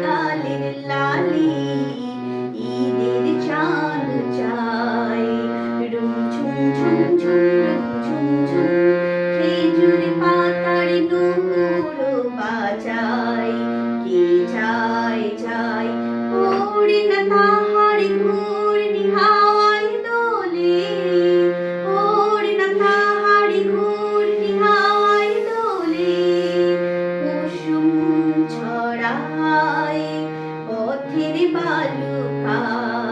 গালের লালি ঈদের চাঁদ চাই রুম ঝুম ঝুম ঝুম ঝুম ঝুম খেজুর পাতার নূর বাজাই কে চাই চাই ওরে না তাহার ঘূর্ণি হাওয়ায় দোলে ওরে না তাহার ঘূর্ণি হাওয়ায় দোলে কুসুম ছড়ায় পথের বালুকায়